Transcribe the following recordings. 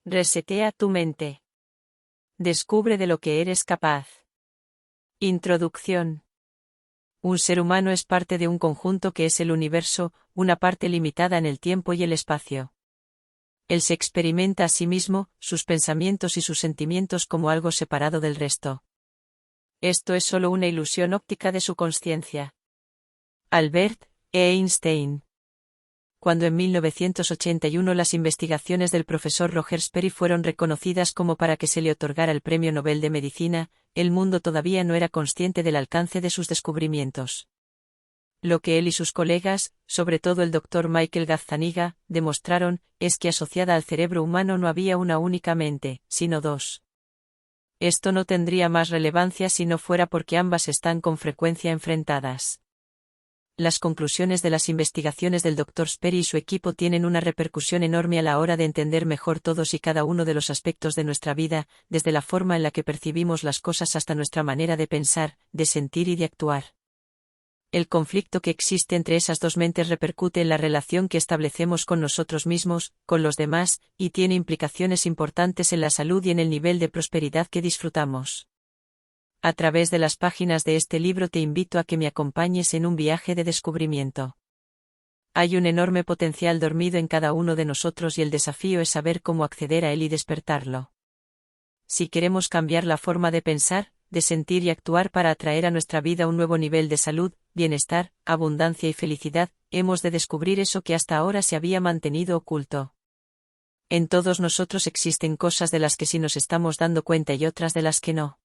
Resetea tu mente. Descubre de lo que eres capaz. Introducción. Un ser humano es parte de un conjunto que es el universo, una parte limitada en el tiempo y el espacio. Él se experimenta a sí mismo, sus pensamientos y sus sentimientos como algo separado del resto. Esto es solo una ilusión óptica de su consciencia. Albert Einstein. Cuando en 1981 las investigaciones del profesor Roger Sperry fueron reconocidas como para que se le otorgara el Premio Nobel de Medicina, el mundo todavía no era consciente del alcance de sus descubrimientos. Lo que él y sus colegas, sobre todo el Dr. Michael Gazzaniga, demostraron, es que asociada al cerebro humano no había una única mente, sino dos. Esto no tendría más relevancia si no fuera porque ambas están con frecuencia enfrentadas. Las conclusiones de las investigaciones del Dr. Sperry y su equipo tienen una repercusión enorme a la hora de entender mejor todos y cada uno de los aspectos de nuestra vida, desde la forma en la que percibimos las cosas hasta nuestra manera de pensar, de sentir y de actuar. El conflicto que existe entre esas dos mentes repercute en la relación que establecemos con nosotros mismos, con los demás, y tiene implicaciones importantes en la salud y en el nivel de prosperidad que disfrutamos. A través de las páginas de este libro te invito a que me acompañes en un viaje de descubrimiento. Hay un enorme potencial dormido en cada uno de nosotros y el desafío es saber cómo acceder a él y despertarlo. Si queremos cambiar la forma de pensar, de sentir y actuar para atraer a nuestra vida un nuevo nivel de salud, bienestar, abundancia y felicidad, hemos de descubrir eso que hasta ahora se había mantenido oculto. En todos nosotros existen cosas de las que sí nos estamos dando cuenta y otras de las que no.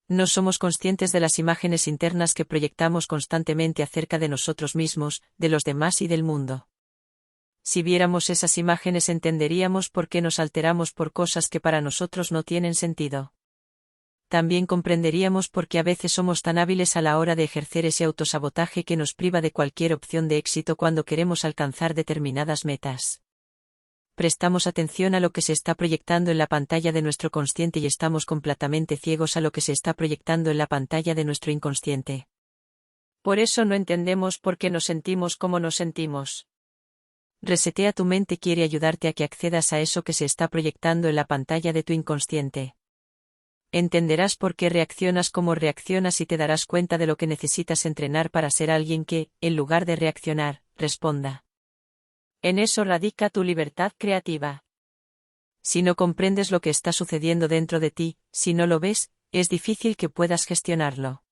No somos conscientes de las imágenes internas que proyectamos constantemente acerca de nosotros mismos, de los demás y del mundo. Si viéramos esas imágenes entenderíamos por qué nos alteramos por cosas que para nosotros no tienen sentido. También comprenderíamos por qué a veces somos tan hábiles a la hora de ejercer ese autosabotaje que nos priva de cualquier opción de éxito cuando queremos alcanzar determinadas metas. Prestamos atención a lo que se está proyectando en la pantalla de nuestro consciente y estamos completamente ciegos a lo que se está proyectando en la pantalla de nuestro inconsciente. Por eso no entendemos por qué nos sentimos como nos sentimos. Resetea tu mente quiere ayudarte a que accedas a eso que se está proyectando en la pantalla de tu inconsciente. Entenderás por qué reaccionas como reaccionas y te darás cuenta de lo que necesitas entrenar para ser alguien que, en lugar de reaccionar, responda. En eso radica tu libertad creativa. Si no comprendes lo que está sucediendo dentro de ti, si no lo ves, es difícil que puedas gestionarlo.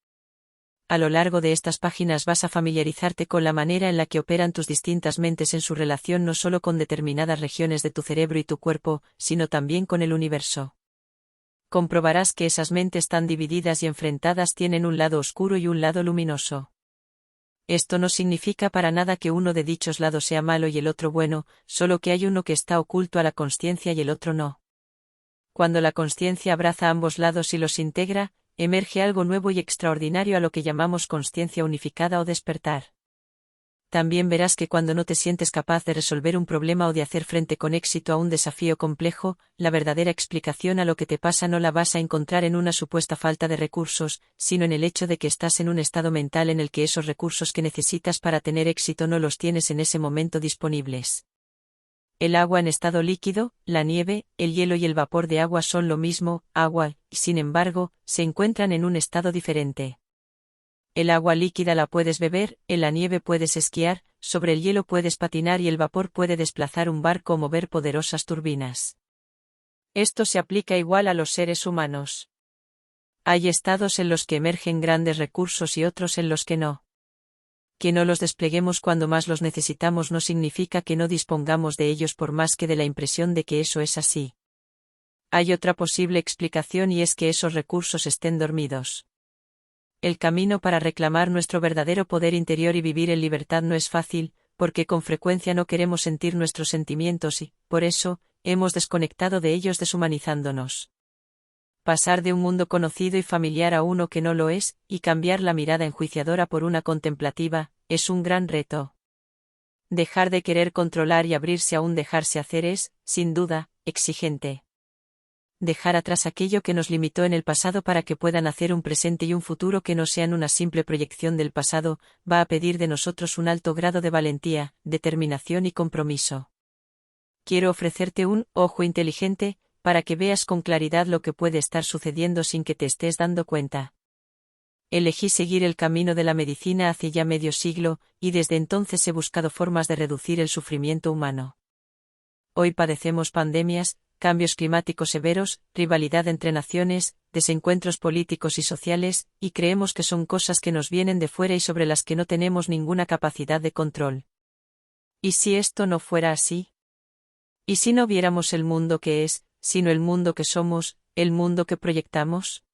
A lo largo de estas páginas vas a familiarizarte con la manera en la que operan tus distintas mentes en su relación no solo con determinadas regiones de tu cerebro y tu cuerpo, sino también con el universo. Comprobarás que esas mentes tan divididas y enfrentadas tienen un lado oscuro y un lado luminoso. Esto no significa para nada que uno de dichos lados sea malo y el otro bueno, solo que hay uno que está oculto a la consciencia y el otro no. Cuando la consciencia abraza ambos lados y los integra, emerge algo nuevo y extraordinario a lo que llamamos consciencia unificada o despertar. También verás que cuando no te sientes capaz de resolver un problema o de hacer frente con éxito a un desafío complejo, la verdadera explicación a lo que te pasa no la vas a encontrar en una supuesta falta de recursos, sino en el hecho de que estás en un estado mental en el que esos recursos que necesitas para tener éxito no los tienes en ese momento disponibles. El agua en estado líquido, la nieve, el hielo y el vapor de agua son lo mismo, agua, y sin embargo, se encuentran en un estado diferente. El agua líquida la puedes beber, en la nieve puedes esquiar, sobre el hielo puedes patinar y el vapor puede desplazar un barco o mover poderosas turbinas. Esto se aplica igual a los seres humanos. Hay estados en los que emergen grandes recursos y otros en los que no. Que no los despleguemos cuando más los necesitamos no significa que no dispongamos de ellos por más que de la impresión de que eso es así. Hay otra posible explicación y es que esos recursos estén dormidos. El camino para reclamar nuestro verdadero poder interior y vivir en libertad no es fácil, porque con frecuencia no queremos sentir nuestros sentimientos y, por eso, hemos desconectado de ellos deshumanizándonos. Pasar de un mundo conocido y familiar a uno que no lo es, y cambiar la mirada enjuiciadora por una contemplativa, es un gran reto. Dejar de querer controlar y abrirse a un dejarse hacer es, sin duda, exigente. Dejar atrás aquello que nos limitó en el pasado para que puedan hacer un presente y un futuro que no sean una simple proyección del pasado, va a pedir de nosotros un alto grado de valentía, determinación y compromiso. Quiero ofrecerte un ojo inteligente, para que veas con claridad lo que puede estar sucediendo sin que te estés dando cuenta. Elegí seguir el camino de la medicina hace ya medio siglo, y desde entonces he buscado formas de reducir el sufrimiento humano. Hoy padecemos pandemias, cambios climáticos severos, rivalidad entre naciones, desencuentros políticos y sociales, y creemos que son cosas que nos vienen de fuera y sobre las que no tenemos ninguna capacidad de control. ¿Y si esto no fuera así? ¿Y si no viéramos el mundo que es, sino el mundo que somos, el mundo que proyectamos?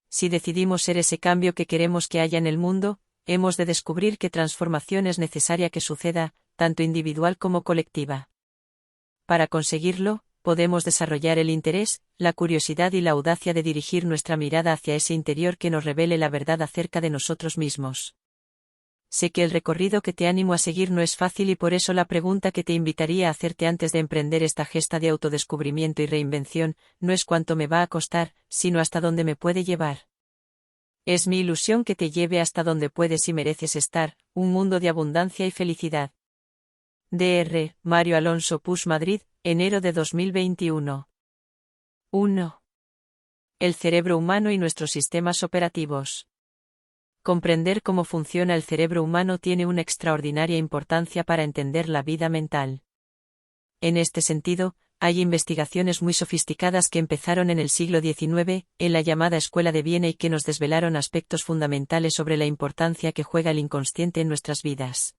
Si decidimos ser ese cambio que queremos que haya en el mundo, hemos de descubrir qué transformación es necesaria que suceda, tanto individual como colectiva. Para conseguirlo, podemos desarrollar el interés, la curiosidad y la audacia de dirigir nuestra mirada hacia ese interior que nos revele la verdad acerca de nosotros mismos. Sé que el recorrido que te animo a seguir no es fácil y por eso la pregunta que te invitaría a hacerte antes de emprender esta gesta de autodescubrimiento y reinvención, no es cuánto me va a costar, sino hasta dónde me puede llevar. Es mi ilusión que te lleve hasta donde puedes y mereces estar, un mundo de abundancia y felicidad. Dr. Mario Alonso Puig, Madrid, enero de 2021. 1. El cerebro humano y nuestros sistemas operativos. Comprender cómo funciona el cerebro humano tiene una extraordinaria importancia para entender la vida mental. En este sentido, hay investigaciones muy sofisticadas que empezaron en el siglo XIX, en la llamada Escuela de Viena y que nos desvelaron aspectos fundamentales sobre la importancia que juega el inconsciente en nuestras vidas.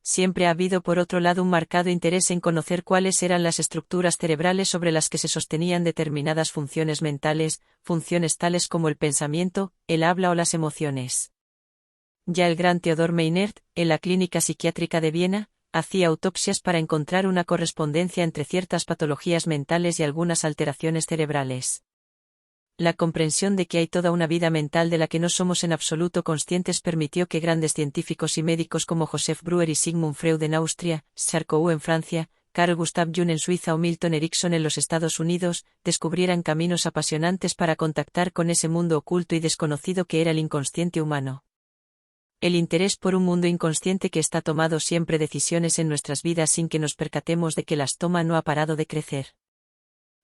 Siempre ha habido por otro lado un marcado interés en conocer cuáles eran las estructuras cerebrales sobre las que se sostenían determinadas funciones mentales, funciones tales como el pensamiento, el habla o las emociones. Ya el gran Theodor Meinert, en la Clínica Psiquiátrica de Viena, hacía autopsias para encontrar una correspondencia entre ciertas patologías mentales y algunas alteraciones cerebrales. La comprensión de que hay toda una vida mental de la que no somos en absoluto conscientes permitió que grandes científicos y médicos como Joseph Breuer y Sigmund Freud en Austria, Charcot en Francia, Carl Gustav Jung en Suiza o Milton Erickson en los Estados Unidos, descubrieran caminos apasionantes para contactar con ese mundo oculto y desconocido que era el inconsciente humano. El interés por un mundo inconsciente que está tomando siempre decisiones en nuestras vidas sin que nos percatemos de que las toma no ha parado de crecer.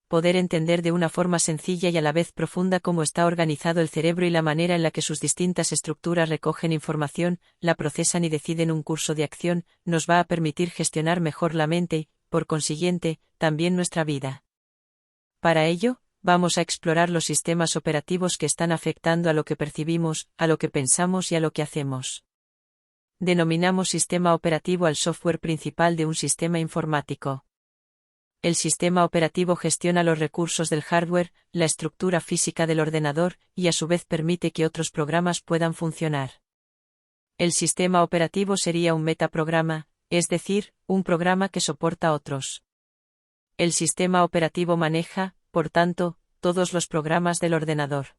Poder entender de una forma sencilla y a la vez profunda cómo está organizado el cerebro y la manera en la que sus distintas estructuras recogen información, la procesan y deciden un curso de acción, nos va a permitir gestionar mejor la mente y, por consiguiente, también nuestra vida. Para ello, vamos a explorar los sistemas operativos que están afectando a lo que percibimos, a lo que pensamos y a lo que hacemos. Denominamos sistema operativo al software principal de un sistema informático. El sistema operativo gestiona los recursos del hardware, la estructura física del ordenador, y a su vez permite que otros programas puedan funcionar. El sistema operativo sería un metaprograma, es decir, un programa que soporta otros. El sistema operativo maneja, por tanto, todos los programas del ordenador.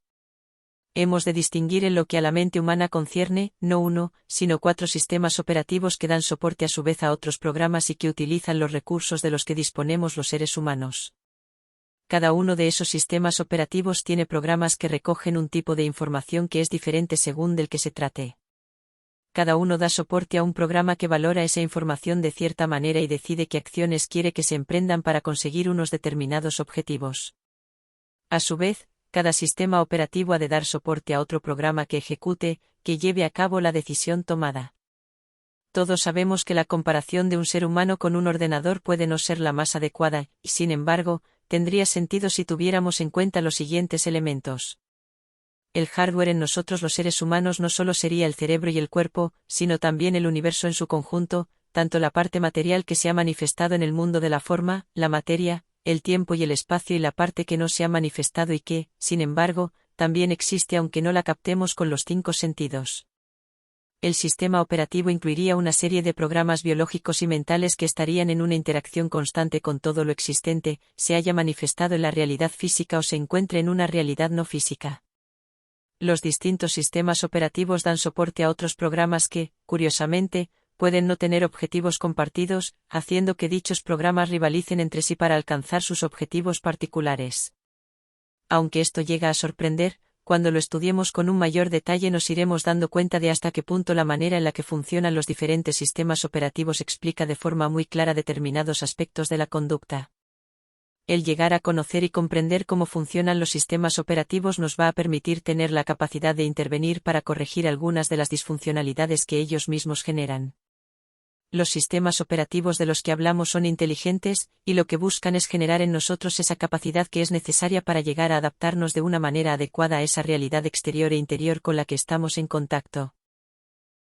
Hemos de distinguir en lo que a la mente humana concierne, no uno, sino 4 sistemas operativos que dan soporte a su vez a otros programas y que utilizan los recursos de los que disponemos los seres humanos. Cada uno de esos sistemas operativos tiene programas que recogen un tipo de información que es diferente según del que se trate. Cada uno da soporte a un programa que valora esa información de cierta manera y decide qué acciones quiere que se emprendan para conseguir unos determinados objetivos. A su vez, cada sistema operativo ha de dar soporte a otro programa que ejecute, que lleve a cabo la decisión tomada. Todos sabemos que la comparación de un ser humano con un ordenador puede no ser la más adecuada, y sin embargo, tendría sentido si tuviéramos en cuenta los siguientes elementos. El hardware en nosotros los seres humanos no solo sería el cerebro y el cuerpo, sino también el universo en su conjunto, tanto la parte material que se ha manifestado en el mundo de la forma, la materia, el tiempo y el espacio y la parte que no se ha manifestado y que, sin embargo, también existe aunque no la captemos con los 5 sentidos. El sistema operativo incluiría una serie de programas biológicos y mentales que estarían en una interacción constante con todo lo existente, se haya manifestado en la realidad física o se encuentre en una realidad no física. Los distintos sistemas operativos dan soporte a otros programas que, curiosamente, pueden no tener objetivos compartidos, haciendo que dichos programas rivalicen entre sí para alcanzar sus objetivos particulares. Aunque esto llega a sorprender, cuando lo estudiemos con un mayor detalle nos iremos dando cuenta de hasta qué punto la manera en la que funcionan los diferentes sistemas operativos explica de forma muy clara determinados aspectos de la conducta. El llegar a conocer y comprender cómo funcionan los sistemas operativos nos va a permitir tener la capacidad de intervenir para corregir algunas de las disfuncionalidades que ellos mismos generan. Los sistemas operativos de los que hablamos son inteligentes, y lo que buscan es generar en nosotros esa capacidad que es necesaria para llegar a adaptarnos de una manera adecuada a esa realidad exterior e interior con la que estamos en contacto.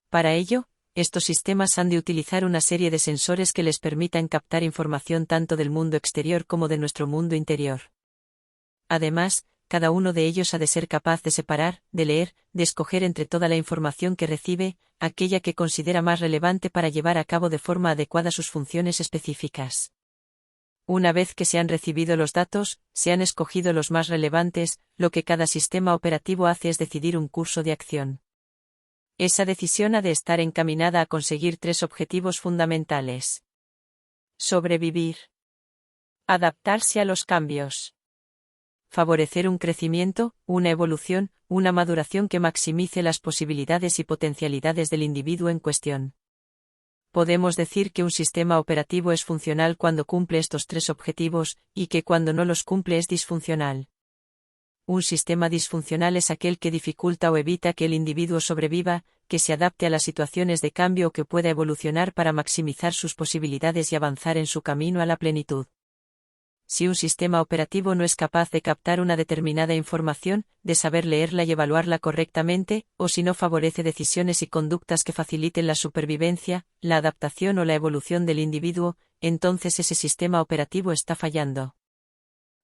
Para ello, estos sistemas han de utilizar una serie de sensores que les permitan captar información tanto del mundo exterior como de nuestro mundo interior. Además, cada uno de ellos ha de ser capaz de separar, de leer, de escoger entre toda la información que recibe, aquella que considera más relevante para llevar a cabo de forma adecuada sus funciones específicas. Una vez que se han recibido los datos, se han escogido los más relevantes, lo que cada sistema operativo hace es decidir un curso de acción. Esa decisión ha de estar encaminada a conseguir 3 objetivos fundamentales. Sobrevivir. Adaptarse a los cambios. Favorecer un crecimiento, una evolución, una maduración que maximice las posibilidades y potencialidades del individuo en cuestión. Podemos decir que un sistema operativo es funcional cuando cumple estos 3 objetivos, y que cuando no los cumple es disfuncional. Un sistema disfuncional es aquel que dificulta o evita que el individuo sobreviva, que se adapte a las situaciones de cambio o que pueda evolucionar para maximizar sus posibilidades y avanzar en su camino a la plenitud. Si un sistema operativo no es capaz de captar una determinada información, de saber leerla y evaluarla correctamente, o si no favorece decisiones y conductas que faciliten la supervivencia, la adaptación o la evolución del individuo, entonces ese sistema operativo está fallando.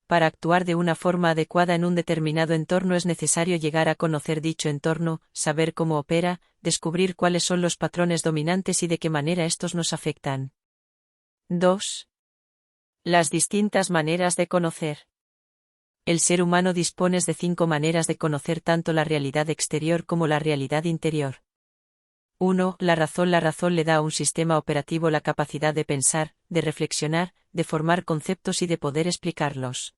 Para actuar de una forma adecuada en un determinado entorno es necesario llegar a conocer dicho entorno, saber cómo opera, descubrir cuáles son los patrones dominantes y de qué manera estos nos afectan. 2. Las distintas maneras de conocer. El ser humano dispone de 5 maneras de conocer tanto la realidad exterior como la realidad interior. 1. La razón. La razón le da a un sistema operativo la capacidad de pensar, de reflexionar, de formar conceptos y de poder explicarlos.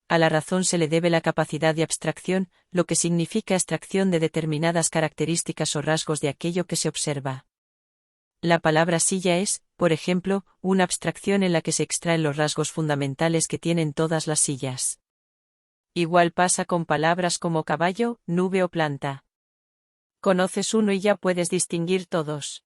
A la razón se le debe la capacidad de abstracción, lo que significa extracción de determinadas características o rasgos de aquello que se observa. La palabra silla es, por ejemplo, una abstracción en la que se extraen los rasgos fundamentales que tienen todas las sillas. Igual pasa con palabras como caballo, nube o planta. Conoces uno y ya puedes distinguir todos.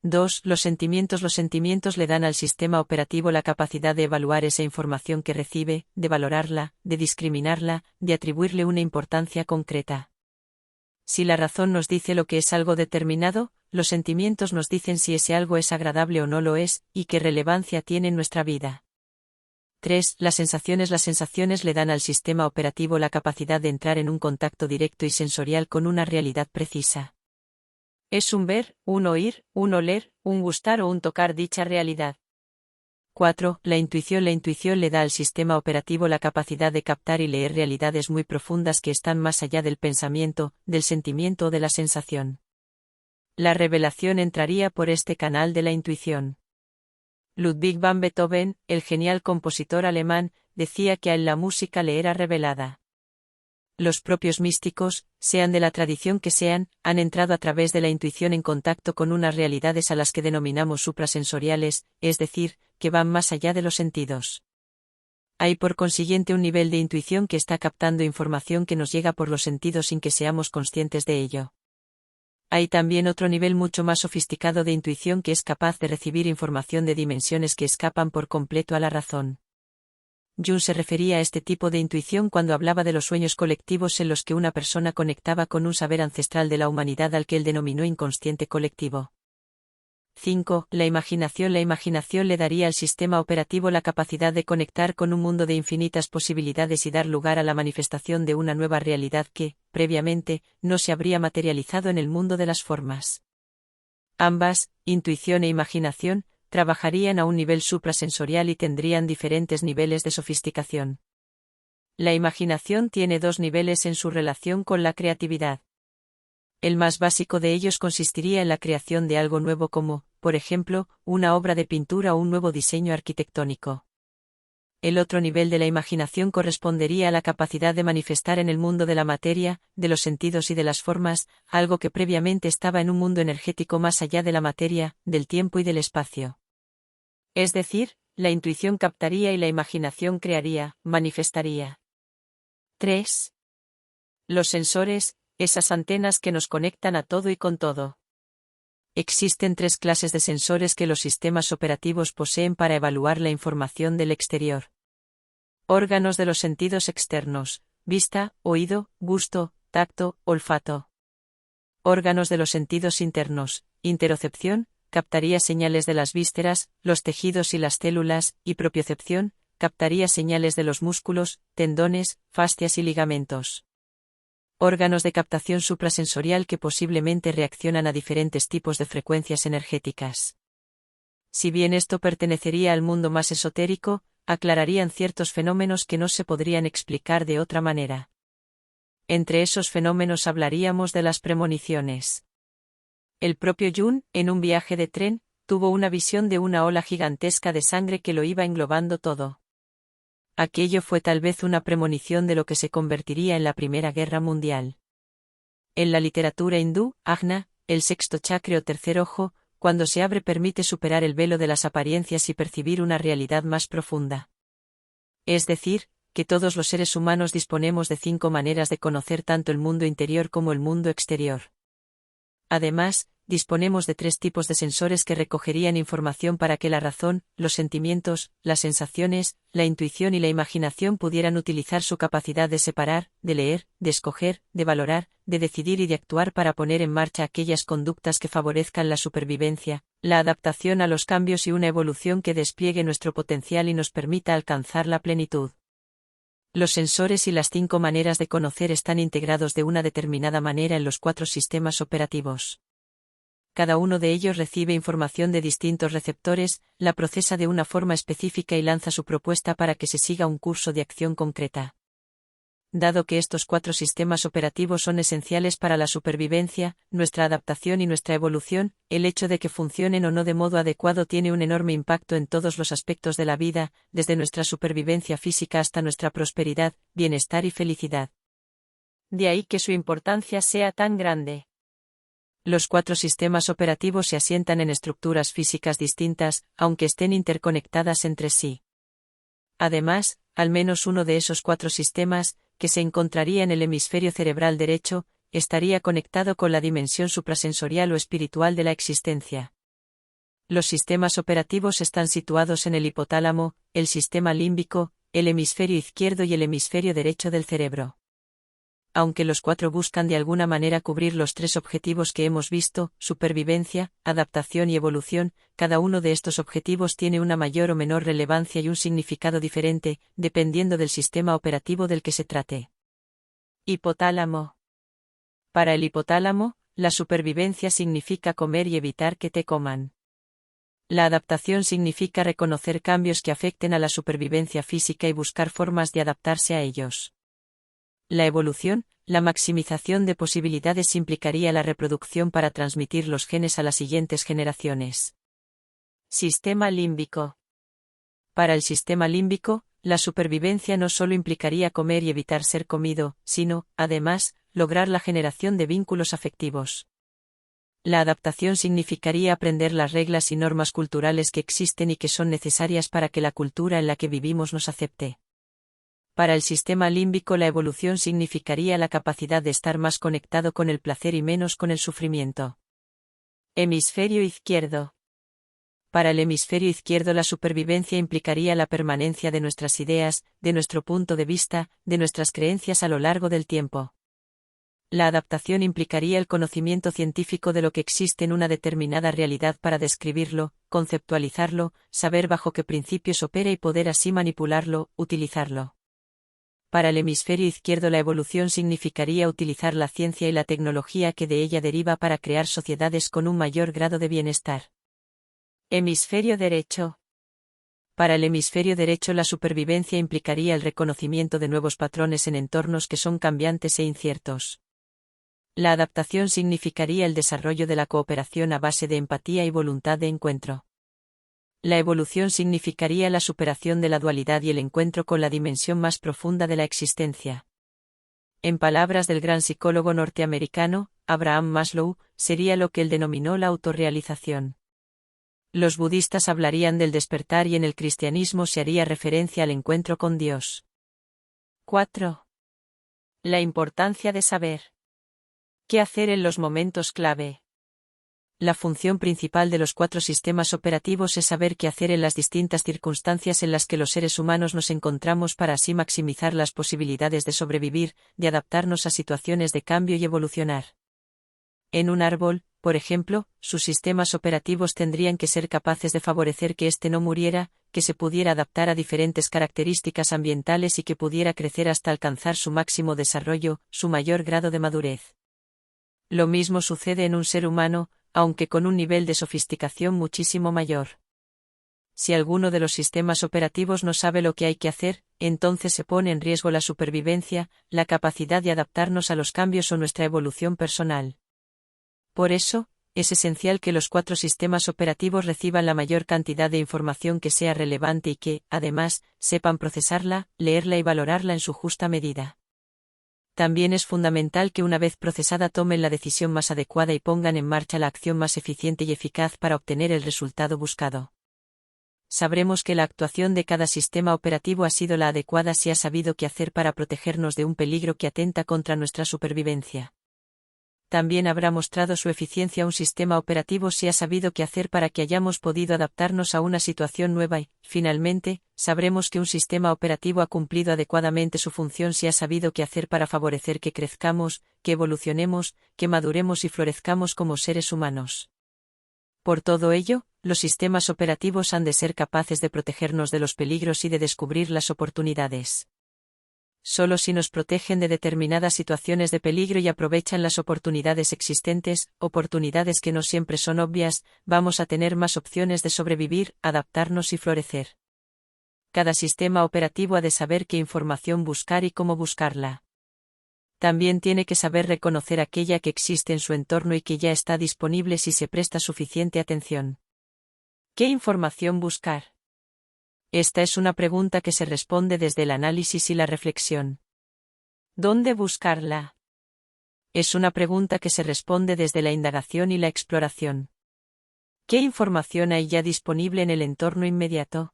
2. Los sentimientos. Los sentimientos le dan al sistema operativo la capacidad de evaluar esa información que recibe, de valorarla, de discriminarla, de atribuirle una importancia concreta. Si la razón nos dice lo que es algo determinado, los sentimientos nos dicen si ese algo es agradable o no lo es, y qué relevancia tiene en nuestra vida. 3. Las sensaciones. Las sensaciones le dan al sistema operativo la capacidad de entrar en un contacto directo y sensorial con una realidad precisa. Es un ver, un oír, un oler, un gustar o un tocar dicha realidad. 4. La intuición. La intuición le da al sistema operativo la capacidad de captar y leer realidades muy profundas que están más allá del pensamiento, del sentimiento o de la sensación. La revelación entraría por este canal de la intuición. Ludwig van Beethoven, el genial compositor alemán, decía que a él la música le era revelada. Los propios místicos, sean de la tradición que sean, han entrado a través de la intuición en contacto con unas realidades a las que denominamos suprasensoriales, es decir, que van más allá de los sentidos. Hay por consiguiente un nivel de intuición que está captando información que nos llega por los sentidos sin que seamos conscientes de ello. Hay también otro nivel mucho más sofisticado de intuición que es capaz de recibir información de dimensiones que escapan por completo a la razón. Jung se refería a este tipo de intuición cuando hablaba de los sueños colectivos en los que una persona conectaba con un saber ancestral de la humanidad al que él denominó inconsciente colectivo. 5. La imaginación. La imaginación le daría al sistema operativo la capacidad de conectar con un mundo de infinitas posibilidades y dar lugar a la manifestación de una nueva realidad que, previamente, no se habría materializado en el mundo de las formas. Ambas, intuición e imaginación, trabajarían a un nivel suprasensorial y tendrían diferentes niveles de sofisticación. La imaginación tiene 2 niveles en su relación con la creatividad. El más básico de ellos consistiría en la creación de algo nuevo como, por ejemplo, una obra de pintura o un nuevo diseño arquitectónico. el otro nivel de la imaginación correspondería a la capacidad de manifestar en el mundo de la materia, de los sentidos y de las formas, algo que previamente estaba en un mundo energético más allá de la materia, del tiempo y del espacio. Es decir, la intuición captaría y la imaginación crearía, manifestaría. 3. Los sensores, esas antenas que nos conectan a todo y con todo. Existen 3 clases de sensores que los sistemas operativos poseen para evaluar la información del exterior. Órganos de los sentidos externos: vista, oído, gusto, tacto, olfato. Órganos de los sentidos internos: interocepción, captaría señales de las vísceras, los tejidos y las células, y propiocepción, captaría señales de los músculos, tendones, fascias y ligamentos. Órganos de captación suprasensorial que posiblemente reaccionan a diferentes tipos de frecuencias energéticas. Si bien esto pertenecería al mundo más esotérico, aclararían ciertos fenómenos que no se podrían explicar de otra manera. Entre esos fenómenos hablaríamos de las premoniciones. El propio Jung, en un viaje de tren, tuvo una visión de una ola gigantesca de sangre que lo iba englobando todo. Aquello fue tal vez una premonición de lo que se convertiría en la Primera Guerra Mundial. En la literatura hindú, Ajna, el sexto chakra o tercer ojo, cuando se abre permite superar el velo de las apariencias y percibir una realidad más profunda. Es decir, que todos los seres humanos disponemos de 5 maneras de conocer tanto el mundo interior como el mundo exterior. Además, disponemos de 3 tipos de sensores que recogerían información para que la razón, los sentimientos, las sensaciones, la intuición y la imaginación pudieran utilizar su capacidad de separar, de leer, de escoger, de valorar, de decidir y de actuar para poner en marcha aquellas conductas que favorezcan la supervivencia, la adaptación a los cambios y una evolución que despliegue nuestro potencial y nos permita alcanzar la plenitud. Los sensores y las 5 maneras de conocer están integrados de una determinada manera en los 4 sistemas operativos. Cada uno de ellos recibe información de distintos receptores, la procesa de una forma específica y lanza su propuesta para que se siga un curso de acción concreta. Dado que estos 4 sistemas operativos son esenciales para la supervivencia, nuestra adaptación y nuestra evolución, el hecho de que funcionen o no de modo adecuado tiene un enorme impacto en todos los aspectos de la vida, desde nuestra supervivencia física hasta nuestra prosperidad, bienestar y felicidad. De ahí que su importancia sea tan grande. Los 4 sistemas operativos se asientan en estructuras físicas distintas, aunque estén interconectadas entre sí. Además, al menos uno de esos 4 sistemas, que se encontraría en el hemisferio cerebral derecho, estaría conectado con la dimensión suprasensorial o espiritual de la existencia. Los sistemas operativos están situados en el hipotálamo, el sistema límbico, el hemisferio izquierdo y el hemisferio derecho del cerebro. Aunque los 4 buscan de alguna manera cubrir los 3 objetivos que hemos visto, supervivencia, adaptación y evolución, cada uno de estos objetivos tiene una mayor o menor relevancia y un significado diferente, dependiendo del sistema operativo del que se trate. Hipotálamo. Para el hipotálamo, la supervivencia significa comer y evitar que te coman. La adaptación significa reconocer cambios que afecten a la supervivencia física y buscar formas de adaptarse a ellos. La evolución, la maximización de posibilidades implicaría la reproducción para transmitir los genes a las siguientes generaciones. Sistema límbico. Para el sistema límbico, la supervivencia no solo implicaría comer y evitar ser comido, sino, además, lograr la generación de vínculos afectivos. La adaptación significaría aprender las reglas y normas culturales que existen y que son necesarias para que la cultura en la que vivimos nos acepte. Para el sistema límbico la evolución significaría la capacidad de estar más conectado con el placer y menos con el sufrimiento. Hemisferio izquierdo. Para el hemisferio izquierdo la supervivencia implicaría la permanencia de nuestras ideas, de nuestro punto de vista, de nuestras creencias a lo largo del tiempo. La adaptación implicaría el conocimiento científico de lo que existe en una determinada realidad para describirlo, conceptualizarlo, saber bajo qué principios opera y poder así manipularlo, utilizarlo. Para el hemisferio izquierdo la evolución significaría utilizar la ciencia y la tecnología que de ella deriva para crear sociedades con un mayor grado de bienestar. Hemisferio derecho. Para el hemisferio derecho la supervivencia implicaría el reconocimiento de nuevos patrones en entornos que son cambiantes e inciertos. La adaptación significaría el desarrollo de la cooperación a base de empatía y voluntad de encuentro. La evolución significaría la superación de la dualidad y el encuentro con la dimensión más profunda de la existencia. En palabras del gran psicólogo norteamericano, Abraham Maslow, sería lo que él denominó la autorrealización. Los budistas hablarían del despertar y en el cristianismo se haría referencia al encuentro con Dios. 4. La importancia de saber. ¿Qué hacer en los momentos clave? La función principal de los 4 sistemas operativos es saber qué hacer en las distintas circunstancias en las que los seres humanos nos encontramos para así maximizar las posibilidades de sobrevivir, de adaptarnos a situaciones de cambio y evolucionar. En un árbol, por ejemplo, sus sistemas operativos tendrían que ser capaces de favorecer que éste no muriera, que se pudiera adaptar a diferentes características ambientales y que pudiera crecer hasta alcanzar su máximo desarrollo, su mayor grado de madurez. Lo mismo sucede en un ser humano, aunque con un nivel de sofisticación muchísimo mayor. Si alguno de los sistemas operativos no sabe lo que hay que hacer, entonces se pone en riesgo la supervivencia, la capacidad de adaptarnos a los cambios o nuestra evolución personal. Por eso, es esencial que los 4 sistemas operativos reciban la mayor cantidad de información que sea relevante y que, además, sepan procesarla, leerla y valorarla en su justa medida. También es fundamental que una vez procesada tomen la decisión más adecuada y pongan en marcha la acción más eficiente y eficaz para obtener el resultado buscado. Sabremos que la actuación de cada sistema operativo ha sido la adecuada si ha sabido qué hacer para protegernos de un peligro que atenta contra nuestra supervivencia. También habrá mostrado su eficiencia un sistema operativo si ha sabido qué hacer para que hayamos podido adaptarnos a una situación nueva y, finalmente, sabremos que un sistema operativo ha cumplido adecuadamente su función si ha sabido qué hacer para favorecer que crezcamos, que evolucionemos, que maduremos y florezcamos como seres humanos. Por todo ello, los sistemas operativos han de ser capaces de protegernos de los peligros y de descubrir las oportunidades. Solo si nos protegen de determinadas situaciones de peligro y aprovechan las oportunidades existentes, oportunidades que no siempre son obvias, vamos a tener más opciones de sobrevivir, adaptarnos y florecer. Cada sistema operativo ha de saber qué información buscar y cómo buscarla. También tiene que saber reconocer aquella que existe en su entorno y que ya está disponible si se presta suficiente atención. ¿Qué información buscar? Esta es una pregunta que se responde desde el análisis y la reflexión. ¿Dónde buscarla? Es una pregunta que se responde desde la indagación y la exploración. ¿Qué información hay ya disponible en el entorno inmediato?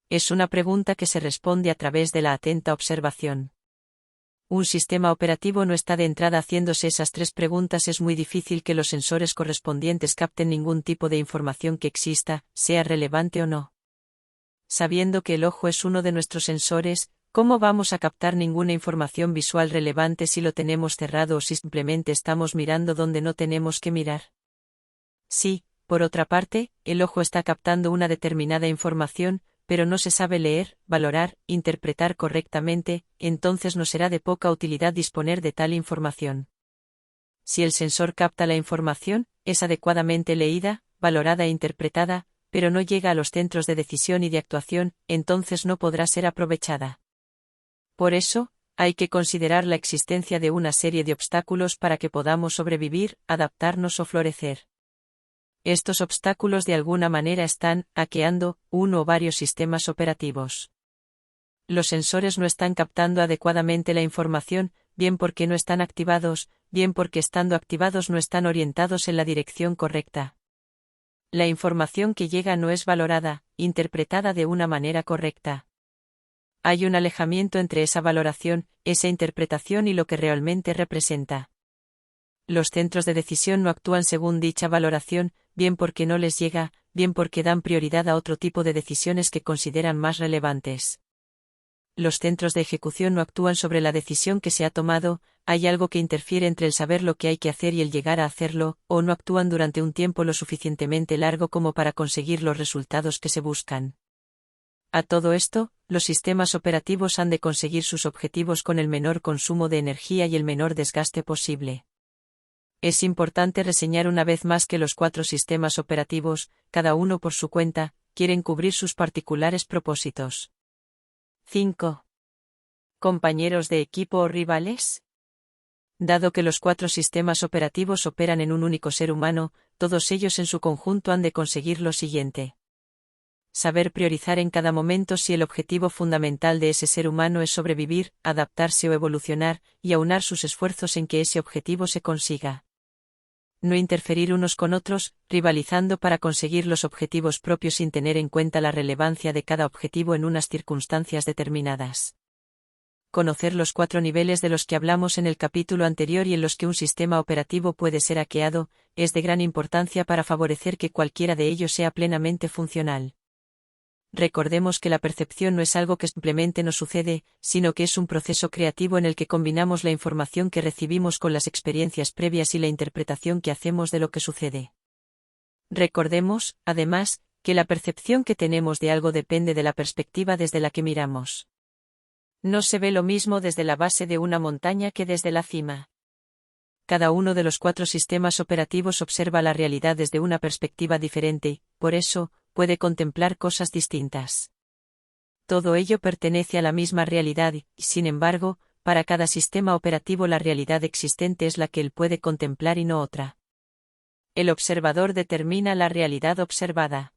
Es una pregunta que se responde a través de la atenta observación. Un sistema operativo no está de entrada haciéndose esas 3 preguntas, es muy difícil que los sensores correspondientes capten ningún tipo de información que exista, sea relevante o no. Sabiendo que el ojo es uno de nuestros sensores, ¿cómo vamos a captar ninguna información visual relevante si lo tenemos cerrado o si simplemente estamos mirando donde no tenemos que mirar? Sí, por otra parte, el ojo está captando una determinada información, pero no se sabe leer, valorar, interpretar correctamente, entonces no será de poca utilidad disponer de tal información. Si el sensor capta la información, es adecuadamente leída, valorada e interpretada, pero no llega a los centros de decisión y de actuación, entonces no podrá ser aprovechada. Por eso, hay que considerar la existencia de una serie de obstáculos para que podamos sobrevivir, adaptarnos o florecer. Estos obstáculos de alguna manera están hackeando uno o varios sistemas operativos. Los sensores no están captando adecuadamente la información, bien porque no están activados, bien porque estando activados no están orientados en la dirección correcta. La información que llega no es valorada, interpretada de una manera correcta. Hay un alejamiento entre esa valoración, esa interpretación y lo que realmente representa. Los centros de decisión no actúan según dicha valoración, bien porque no les llega, bien porque dan prioridad a otro tipo de decisiones que consideran más relevantes. Los centros de ejecución no actúan sobre la decisión que se ha tomado, hay algo que interfiere entre el saber lo que hay que hacer y el llegar a hacerlo, o no actúan durante un tiempo lo suficientemente largo como para conseguir los resultados que se buscan. A todo esto, los sistemas operativos han de conseguir sus objetivos con el menor consumo de energía y el menor desgaste posible. Es importante reseñar una vez más que los 4 sistemas operativos, cada uno por su cuenta, quieren cubrir sus particulares propósitos. 5. ¿Compañeros de equipo o rivales? Dado que los 4 sistemas operativos operan en un único ser humano, todos ellos en su conjunto han de conseguir lo siguiente. Saber priorizar en cada momento si el objetivo fundamental de ese ser humano es sobrevivir, adaptarse o evolucionar, y aunar sus esfuerzos en que ese objetivo se consiga. No interferir unos con otros, rivalizando para conseguir los objetivos propios sin tener en cuenta la relevancia de cada objetivo en unas circunstancias determinadas. Conocer los 4 niveles de los que hablamos en el capítulo anterior y en los que un sistema operativo puede ser hackeado, es de gran importancia para favorecer que cualquiera de ellos sea plenamente funcional. Recordemos que la percepción no es algo que simplemente nos sucede, sino que es un proceso creativo en el que combinamos la información que recibimos con las experiencias previas y la interpretación que hacemos de lo que sucede. Recordemos, además, que la percepción que tenemos de algo depende de la perspectiva desde la que miramos. No se ve lo mismo desde la base de una montaña que desde la cima. Cada uno de los 4 sistemas operativos observa la realidad desde una perspectiva diferente, por eso, puede contemplar cosas distintas. Todo ello pertenece a la misma realidad y, sin embargo, para cada sistema operativo la realidad existente es la que él puede contemplar y no otra. El observador determina la realidad observada.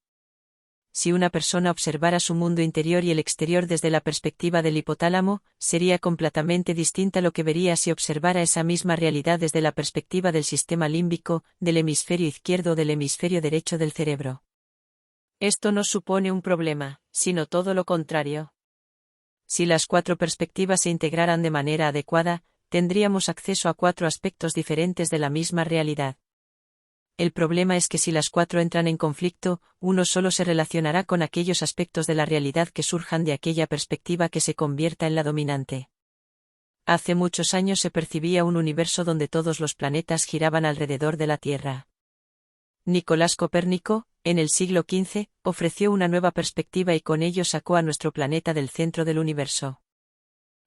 Si una persona observara su mundo interior y el exterior desde la perspectiva del hipotálamo, sería completamente distinta lo que vería si observara esa misma realidad desde la perspectiva del sistema límbico, del hemisferio izquierdo o del hemisferio derecho del cerebro. Esto no supone un problema, sino todo lo contrario. Si las 4 perspectivas se integraran de manera adecuada, tendríamos acceso a 4 aspectos diferentes de la misma realidad. El problema es que si las 4 entran en conflicto, uno solo se relacionará con aquellos aspectos de la realidad que surjan de aquella perspectiva que se convierta en la dominante. Hace muchos años se percibía un universo donde todos los planetas giraban alrededor de la Tierra. Nicolás Copérnico, en el siglo XV, ofreció una nueva perspectiva y con ello sacó a nuestro planeta del centro del universo.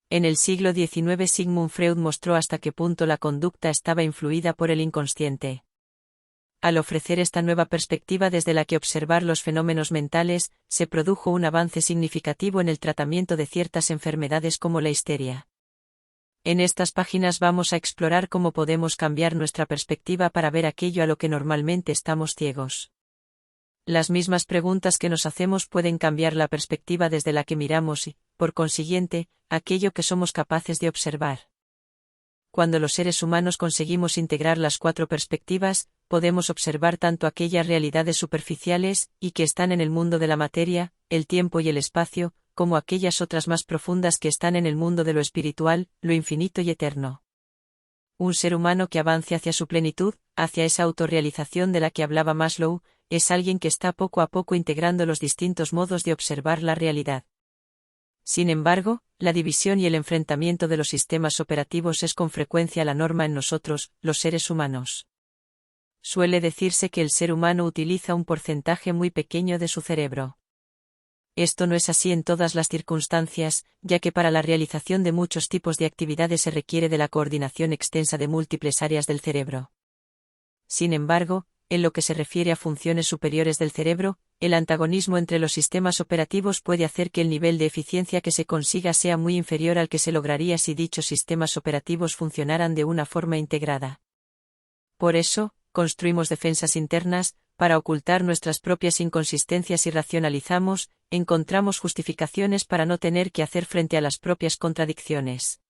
En el siglo XIX Sigmund Freud mostró hasta qué punto la conducta estaba influida por el inconsciente. Al ofrecer esta nueva perspectiva desde la que observar los fenómenos mentales, se produjo un avance significativo en el tratamiento de ciertas enfermedades como la histeria. En estas páginas vamos a explorar cómo podemos cambiar nuestra perspectiva para ver aquello a lo que normalmente estamos ciegos. Las mismas preguntas que nos hacemos pueden cambiar la perspectiva desde la que miramos y, por consiguiente, aquello que somos capaces de observar. Cuando los seres humanos conseguimos integrar las 4 perspectivas, podemos observar tanto aquellas realidades superficiales, y que están en el mundo de la materia, el tiempo y el espacio, como aquellas otras más profundas que están en el mundo de lo espiritual, lo infinito y eterno. Un ser humano que avance hacia su plenitud, hacia esa autorrealización de la que hablaba Maslow, es alguien que está poco a poco integrando los distintos modos de observar la realidad. Sin embargo, la división y el enfrentamiento de los sistemas operativos es con frecuencia la norma en nosotros, los seres humanos. Suele decirse que el ser humano utiliza un porcentaje muy pequeño de su cerebro. Esto no es así en todas las circunstancias, ya que para la realización de muchos tipos de actividades se requiere de la coordinación extensa de múltiples áreas del cerebro. Sin embargo, en lo que se refiere a funciones superiores del cerebro, el antagonismo entre los sistemas operativos puede hacer que el nivel de eficiencia que se consiga sea muy inferior al que se lograría si dichos sistemas operativos funcionaran de una forma integrada. Por eso, construimos defensas internas, para ocultar nuestras propias inconsistencias y racionalizamos, encontramos justificaciones para no tener que hacer frente a las propias contradicciones.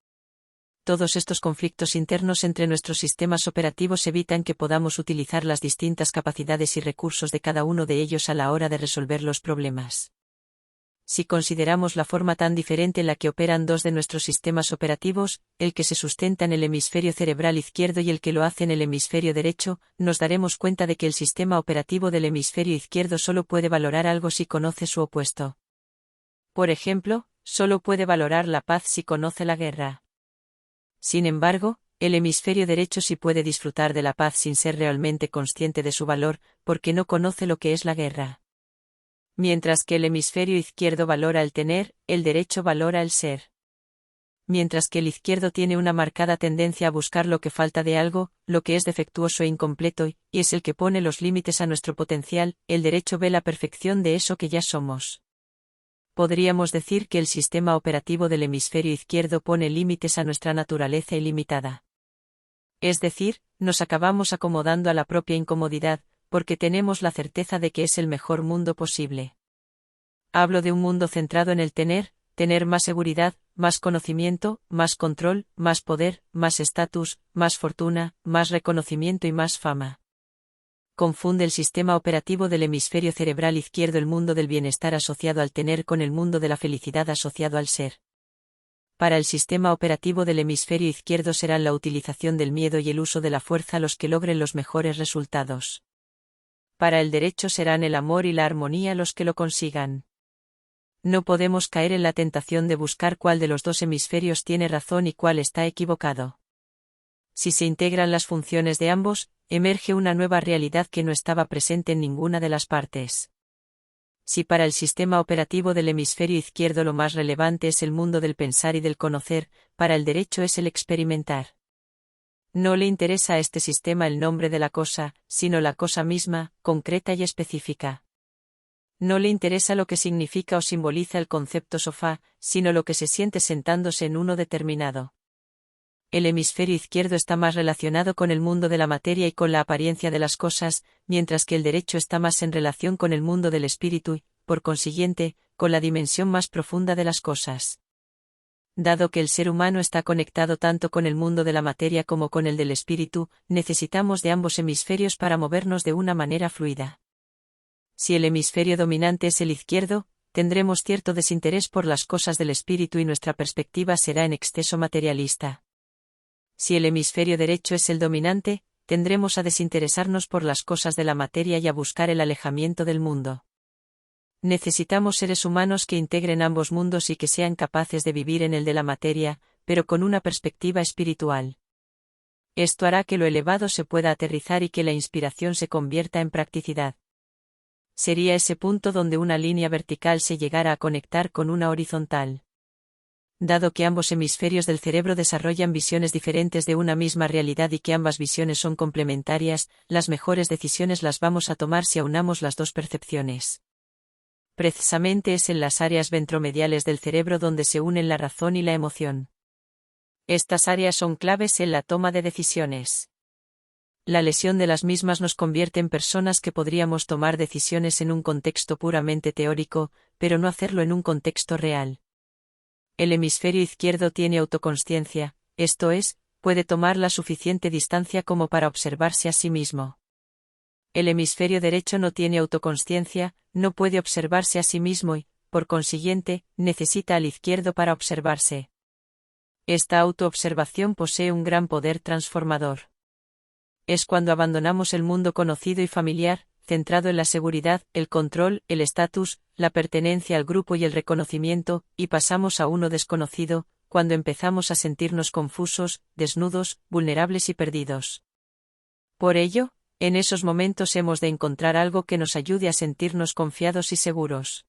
Todos estos conflictos internos entre nuestros sistemas operativos evitan que podamos utilizar las distintas capacidades y recursos de cada uno de ellos a la hora de resolver los problemas. Si consideramos la forma tan diferente en la que operan 2 de nuestros sistemas operativos, el que se sustenta en el hemisferio cerebral izquierdo y el que lo hace en el hemisferio derecho, nos daremos cuenta de que el sistema operativo del hemisferio izquierdo solo puede valorar algo si conoce su opuesto. Por ejemplo, solo puede valorar la paz si conoce la guerra. Sin embargo, el hemisferio derecho sí puede disfrutar de la paz sin ser realmente consciente de su valor, porque no conoce lo que es la guerra. Mientras que el hemisferio izquierdo valora el tener, el derecho valora el ser. Mientras que el izquierdo tiene una marcada tendencia a buscar lo que falta de algo, lo que es defectuoso e incompleto y es el que pone los límites a nuestro potencial, el derecho ve la perfección de eso que ya somos. Podríamos decir que el sistema operativo del hemisferio izquierdo pone límites a nuestra naturaleza ilimitada. Es decir, nos acabamos acomodando a la propia incomodidad, porque tenemos la certeza de que es el mejor mundo posible. Hablo de un mundo centrado en el tener más seguridad, más conocimiento, más control, más poder, más estatus, más fortuna, más reconocimiento y más fama. Confunde el sistema operativo del hemisferio cerebral izquierdo el mundo del bienestar asociado al tener con el mundo de la felicidad asociado al ser. Para el sistema operativo del hemisferio izquierdo serán la utilización del miedo y el uso de la fuerza los que logren los mejores resultados. Para el derecho serán el amor y la armonía los que lo consigan. No podemos caer en la tentación de buscar cuál de los dos hemisferios tiene razón y cuál está equivocado. Si se integran las funciones de ambos, emerge una nueva realidad que no estaba presente en ninguna de las partes. Si para el sistema operativo del hemisferio izquierdo lo más relevante es el mundo del pensar y del conocer, para el derecho es el experimentar. No le interesa a este sistema el nombre de la cosa, sino la cosa misma, concreta y específica. No le interesa lo que significa o simboliza el concepto sofá, sino lo que se siente sentándose en uno determinado. El hemisferio izquierdo está más relacionado con el mundo de la materia y con la apariencia de las cosas, mientras que el derecho está más en relación con el mundo del espíritu y, por consiguiente, con la dimensión más profunda de las cosas. Dado que el ser humano está conectado tanto con el mundo de la materia como con el del espíritu, necesitamos de ambos hemisferios para movernos de una manera fluida. Si el hemisferio dominante es el izquierdo, tendremos cierto desinterés por las cosas del espíritu y nuestra perspectiva será en exceso materialista. Si el hemisferio derecho es el dominante, tendremos a desinteresarnos por las cosas de la materia y a buscar el alejamiento del mundo. Necesitamos seres humanos que integren ambos mundos y que sean capaces de vivir en el de la materia, pero con una perspectiva espiritual. Esto hará que lo elevado se pueda aterrizar y que la inspiración se convierta en practicidad. Sería ese punto donde una línea vertical se llegara a conectar con una horizontal. Dado que ambos hemisferios del cerebro desarrollan visiones diferentes de una misma realidad y que ambas visiones son complementarias, las mejores decisiones las vamos a tomar si aunamos las dos percepciones. Precisamente es en las áreas ventromediales del cerebro donde se unen la razón y la emoción. Estas áreas son claves en la toma de decisiones. La lesión de las mismas nos convierte en personas que podríamos tomar decisiones en un contexto puramente teórico, pero no hacerlo en un contexto real. El hemisferio izquierdo tiene autoconsciencia, esto es, puede tomar la suficiente distancia como para observarse a sí mismo. El hemisferio derecho no tiene autoconsciencia, no puede observarse a sí mismo y, por consiguiente, necesita al izquierdo para observarse. Esta autoobservación posee un gran poder transformador. Es cuando abandonamos el mundo conocido y familiar, centrado en la seguridad, el control, el estatus, la pertenencia al grupo y el reconocimiento, y pasamos a uno desconocido, cuando empezamos a sentirnos confusos, desnudos, vulnerables y perdidos. Por ello, en esos momentos hemos de encontrar algo que nos ayude a sentirnos confiados y seguros.